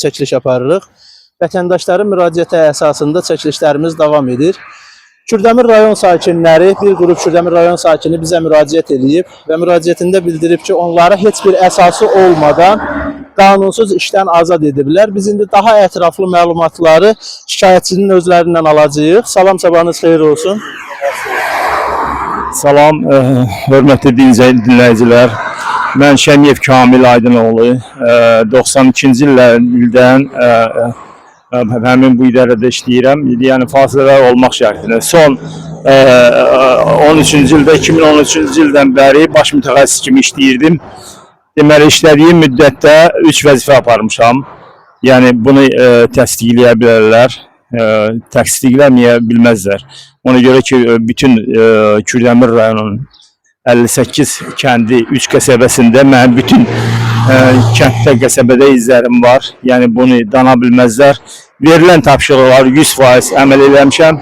çəkiliş aparırıq. Vətəndaşların müraciəti əsasında çəkilişlərimiz davam edir. Kürdəmir rayon sakinləri, bir qrup Kürdəmir rayon sakini bizə müraciət edib və müraciətində bildirib ki, onlara heç bir əsası olmadan qanunsuz işdən azad ediblər. Biz indi daha ətraflı məlumatları şikayətçinin özlərindən alacağıq. Salam, sabahınız xeyir olsun. Salam, hörmətli dinləyicilər. Mən Şəmiyev Kamil Aydınoğlu. 92-ci ildən həmin bu idarədə işləyirəm. Yəni fasilələr olmaq şərtilə. Son 13-cü ildə, 2013-cü ildən bəri baş mütəxəssis kimi işləyirdim. Deməli, işlədiyim müddətdə 3 vəzifə aparmışam. Yəni bunu təsdiqləyə bilərlər, təsdiqləməyə bilməzlər. Ona görə ki, bütün Kürdəmir rayonunun 58 kəndi, 3 qəsəbəsində mənim bütün kənddə, qəsəbədə izlərim var. Yəni bunu dana bilməzlər. Verilən tapşırıqlar 100% əməl eləmişəm.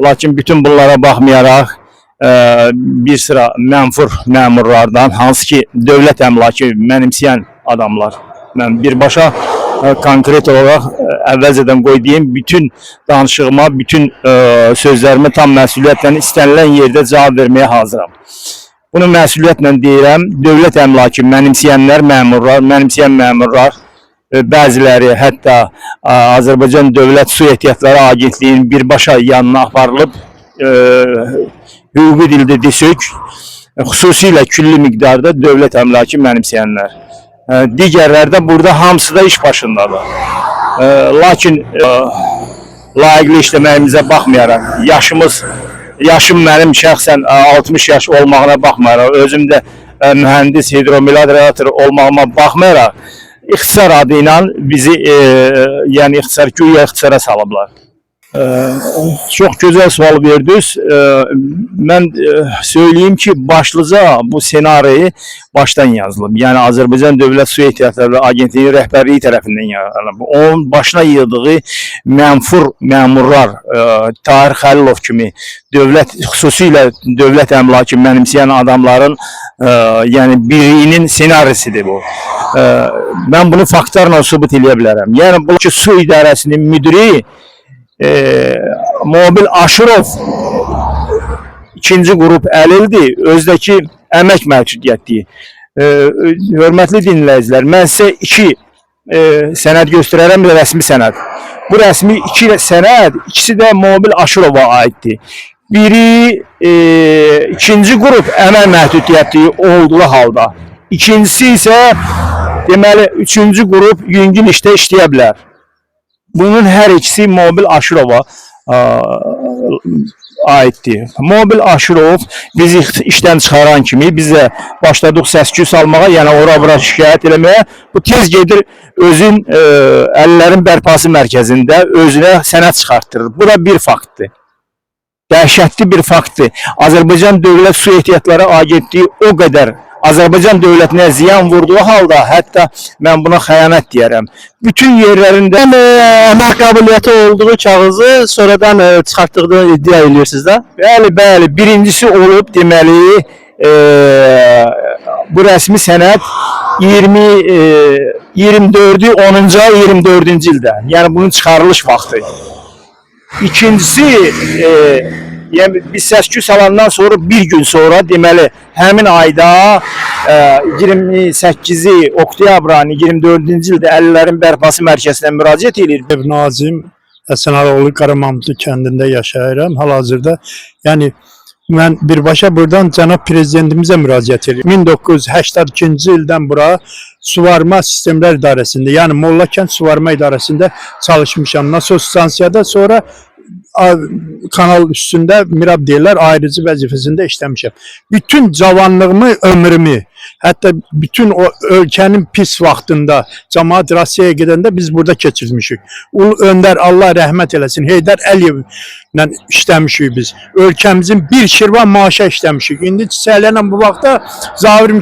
Lakin bütün bunlara baxmayaraq bir sıra mənfur məmurlardan, hansı ki dövlət əmlakı mənimsəyən adamlar, mən birbaşa konkret olaraq əvvəlcədən qoyduğum bütün danışığıma, bütün sözlərimi tam məsuliyyətlə istənilən yerdə cavab verməyə hazıram. Bunu məsuliyyətlə deyirəm, dövlət əmlakı mənimsəyənlər, mənimsəyən məmurlar, bəziləri hətta Azərbaycan Dövlət Su Ehtiyatları Agentliyinin birbaşa yanına aparılıb, hüquqi dildə desək, xüsusilə külli miqdarda dövlət əmlakı mənimsəyənlər. Digərlər də burada hamısı da iş başındadır. Lakin layiqli işləməyimizə baxmayaraq, yaşım mənim şəxsən 60 yaş olmağına baxmayaraq, özüm də mühəndis, hidromeliorator olmağıma baxmayaraq, ixtisar adı ilə bizi yəni güya ixtisara salıblar. Çox gözəl sual verdiniz. Mən söyleyeyim ki, başlıca bu senariyi baştan yazılıb. Yəni Azərbaycan Dövlət Su Ehtiyatları Agentliyinin rəhbərliyi tərəfindən yazılıb. Onun başına yığdığı mənfur məmurlar, Tahir Xəlilov kimi xüsusilə dövlət əmlakı mənimsəyən adamların yəni birinin senarisidir bu. Mən bunu faktlarla sübut edə bilərəm. Yəni bu ki, su idarəsinin müdiri Mobil Aşırov ikinci qrup əlildir, özdəki əmək məhdudiyyəti. Hörmətli dinləyicilər, mən sizə 2 sənəd göstərərəm, rəsmi sənəd. Bu rəsmi 2 sənəd, ikisi də Mobil Aşırova aiddir. Biri ikinci qrup əmək məhdudiyyəti olduğu halda, ikincisi isə deməli 3-cü qrup yüngül işdə işləyə bilər. Bunun hər ikisi Mobil Aşırova aiddir. Mobil Aşırov bizi işdən çıxaran kimi bizə başladıq səs-küy salmağa, yəni ora-bura şikayət eləməyə. Bu tez gedir özün əllərin bərpası mərkəzində özünə sənəd çıxartdırır. Bu da bir faktdır. Dəhşətli bir faktdır. Azərbaycan Dövlət Su Ehtiyatları Agentliyi o qədər Azərbaycan dövlətinə ziyan vurduğu halda, hətta mən buna xəyanət deyərəm. Bütün yerlərində əmək qabiliyyəti olduğu kağızı sonradan çıxartdığını iddia edirsiniz də? Bəli, bəli. Birincisi olub, deməli, bu rəsmi sənəd 24-cü, 10-cu ay 24-cü ildə. Yəni bunun çıxarılış vaxtı. İkincisi, yəni biz səs-küy salandan sonra bir gün sonra deməli həmin ayda 28-i oktyabrın 24-cü ildə Əllilərin Bərpası Mərkəzinə müraciət edir. Nazim Həsənalıoğlu Qaramamtlı kəndində yaşayıram hal-hazırda. Yəni mən birbaşa buradan cənab prezidentimizə müraciət edirəm. 1982-ci ildən bura Suvarma Sistemlər İdarəsində, yəni Molla kənd Suvarma İdarəsində çalışmışam. Nasos stansiyada, sonra kanal üstündə Mirab deyirlər, ayrıcı vəzifəsində işləmişəm. Bütün cavanlığımı, ömrümü, hətta bütün o ölkənin pis vaxtında cəmaət Rusiyaya gedəndə biz burada keçirmişik. Ulu Öndər, Allah rəhmət eləsin, Heydər Əliyevlə işləmişik biz. Ölkəmizin bir şirvan maaşa işləmişik. İndi çiçəklənən bu vaxtda Zavir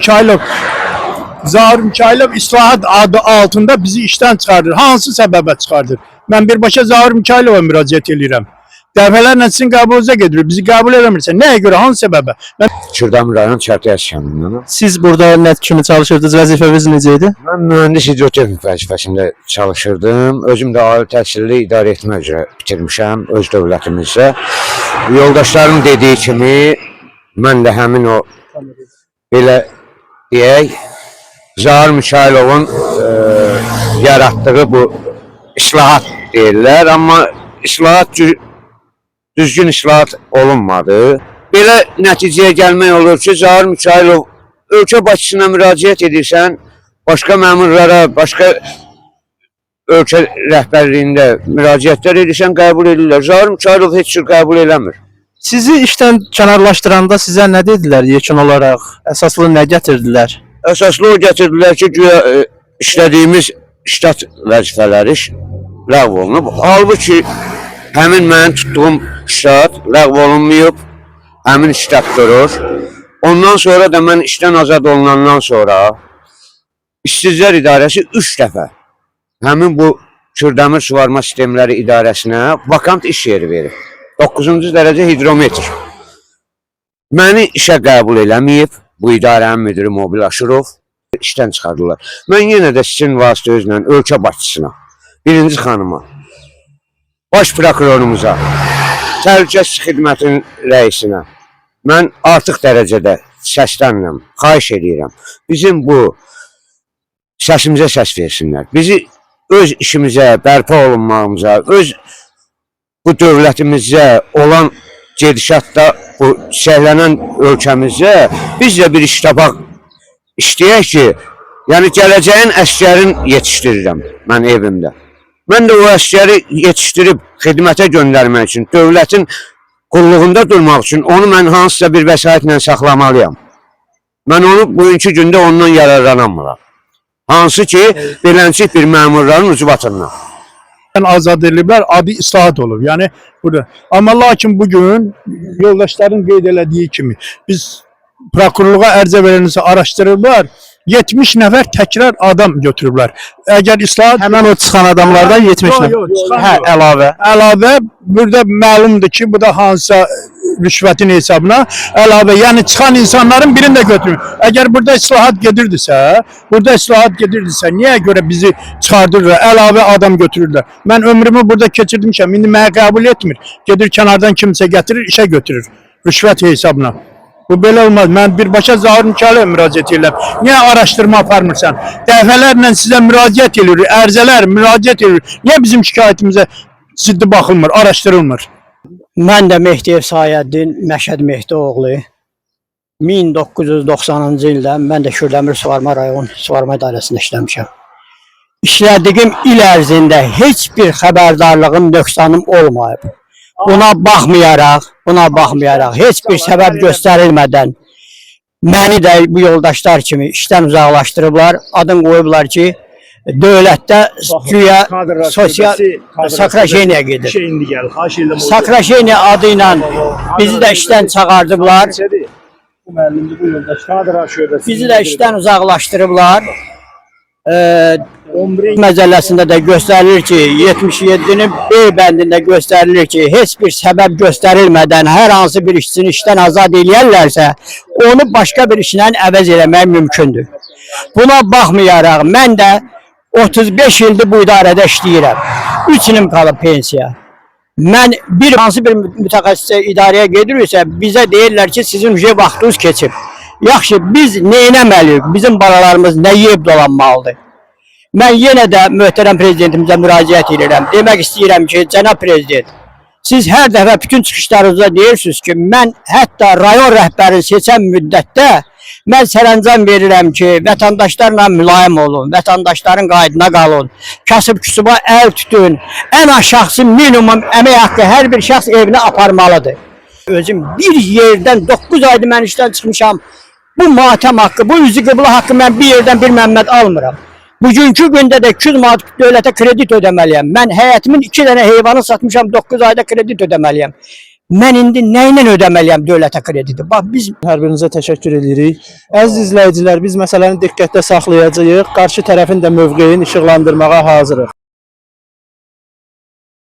Mikailov islahat adı altında bizi işdən çıxardır. Hansı səbəbə çıxardır? Mən birbaşa Zavir Mikailov'a müraciət edirəm. Dəfələrlə sizin qəbulunuzə gedirik. Bizi qəbul eləmirsən. Nəyə görə? Hansı səbəbə? Mən Kürdəmir rayon Çərkəz kəndindenəm. Siz burada nə kimi çalışırdınız? Vəzifəniz necə idi? Mən mühəndis hidrotexnik vəzifəsində çalışırdım. Özüm də ali təhsilli idarə etmə üzrə bitirmişəm öz dövlətimizdə. Yoldaşlarım dediyi kimi mən də həmin o belə deyək Zahir Müşailovun yaratdığı bu islahat deyirlər, amma islahat düzgün islahat olunmadı. Belə nəticəyə gəlmək olur ki, Zahir Müşailov ölkə başçısına müraciət edirsən, başqa məmurlara, başqa ölkə rəhbərliyində müraciətlər edirsən, qəbul edirlər. Zahir Müşailov heç cür qəbul eləmir. Sizi işdən kənarlaşdıranda sizə nə dedilər yekun olaraq? Əsaslı nə gətirdilər? Əsaslı o gətirdilər ki, güya işlədiyimiz ştat vəzifələri ləğv olunub. Halbuki həmin mənim tutduğum ştat ləğv olunmayıb, həmin ştat durur. Ondan sonra da mən işdən azad olunandan sonra İşsizlər İdarəsi 3 dəfə həmin bu Kürdəmir Suvarma Sistemləri İdarəsinə vakant iş yeri verir. 9-cu dərəcə hidrometr. Məni işə qəbul eləməyib, bu idarənin müdiri Mobil Aşırov işdən çıxardılar. Mən yenə də sizin vasitənizlə ölkə başçısına, birinci xanıma, baş prokurorumuza, təhlükəsizlik xidmətinin rəisinə mən artıq dərəcədə səslənirəm, xahiş edirəm. Bizim bu səsimizə səs versinlər. Bizi öz işimizə, bərpa olunmağımıza, öz bu dövlətimizə olan gedişatda bu çiçəklənən ölkəmizdə biz də bir iş tapaq istəyək ki, yəni gələcəyin əsgərin yetişdirirəm mən evimdə. Mən də o əsgəri yetişdirib xidmətə göndərmək üçün, dövlətin qulluğunda durmaq üçün onu mən hansısa bir vəsaitlə saxlamalıyam. Mən onu bugünkü gündə ondan yararlanamıram. Hansı ki, beləncik bir məmurların ucbatından. azad ediliblər, adı islahat olub. Yəni burada. Amma lakin bugün yoldaşların qeyd elədiyi kimi biz prokurorluğa ərizə verilirsə araşdırırlar. 70 nəfər təkrar adam götürüblər. Əgər islahat Həmən o çıxan adamlardan 70 Yox, nəfər. yox, çıxan Hə, yox. əlavə. əlavə burada məlumdur ki, bu da hansısa rüşvətin hesabına əlavə, yəni çıxan insanların birini də götürür. Əgər burada islahat gedirdisə, niyə görə bizi çıxardırlar, əlavə adam götürürlər? Mən ömrümü burada keçirmişəm, indi mənə qəbul etmir. Gedir kənardan kimsə gətirir, işə götürür, rüşvət hesabına. Bu belə olmaz. Mən birbaşa Zahir Müşailov'a müraciət edirəm. Niyə araşdırma aparmırsan? Dəfələrlə sizə müraciət edirik, ərizələr müraciət edirik. Niyə bizim şikayətimizə ciddi baxılmır, araşdırılmır? Mən də Mehdiyev Sayəddin Məşəd Mehdioğlu 1990-cı ildə mən də Kürdəmir Suvarma rayon Suvarma İdarəsində işləmişəm. İşlədiyim il ərzində heç bir xəbərdarlığım, nöqsanım olmayıb. Buna baxmayaraq heç bir səbəb göstərilmədən məni də bu yoldaşlar kimi işdən uzaqlaşdırıblar. Adın qoyublar ki, dövlətdə güya sosial sakrajeniya gedir. Sakrajeniya adı ilə bizi də işdən çıxardıblar. Bizi də işdən uzaqlaşdırıblar. Məcəlləsində də göstərilir ki, 77-nin B bəndində göstərilir ki, heç bir səbəb göstərilmədən hər hansı bir işçini işdən azad eləyərlərsə, onu başqa bir işlə əvəz eləmək mümkündür. Buna baxmayaraq, mən də 35 ildir bu idarədə işləyirəm. 3 ilim qalıb pensiya. Mən hansı bir mütəxəssisə idarəyə gediriksə, bizə deyirlər ki, sizin vaxtınız keçib. Yaxşı, biz nə etməliyik? Bizim balalarımız nə yeyib dolanmalıdır? Mən yenə də möhtərəm prezidentimizə müraciət edirəm. Demək istəyirəm ki, cənab prezident, siz hər dəfə bütün çıxışlarınızda deyirsiniz ki, mən hətta rayon rəhbərini seçən müddətdə mən sərəncam verirəm ki, vətəndaşlarla mülayim olun, vətəndaşların qaydına qalın, kasıb-küsuba əl tutun, ən aşağısı minimum əmək haqqı hər bir şəxs evinə aparmalıdır. Özüm bir yerdən 9 aydır mən işdən çıxmışam, bu matəm haqqı, bu üzü qıbla haqqı mən bir yerdən bir məmməd almıram. Bugünkü gündə də 200 manat dövlətə kredit ödəməliyəm. Mən həyətimin 2 dənə heyvanı satmışam, 9 ayda kredit ödəməliyəm. Mən indi nə ilə ödəməliyəm dövlətə krediti? Bax, biz Hər birinizə təşəkkür edirik. Əziz izləyicilər, biz məsələni diqqətdə saxlayacağıq. Qarşı tərəfin də mövqeyini işıqlandırmağa hazırıq.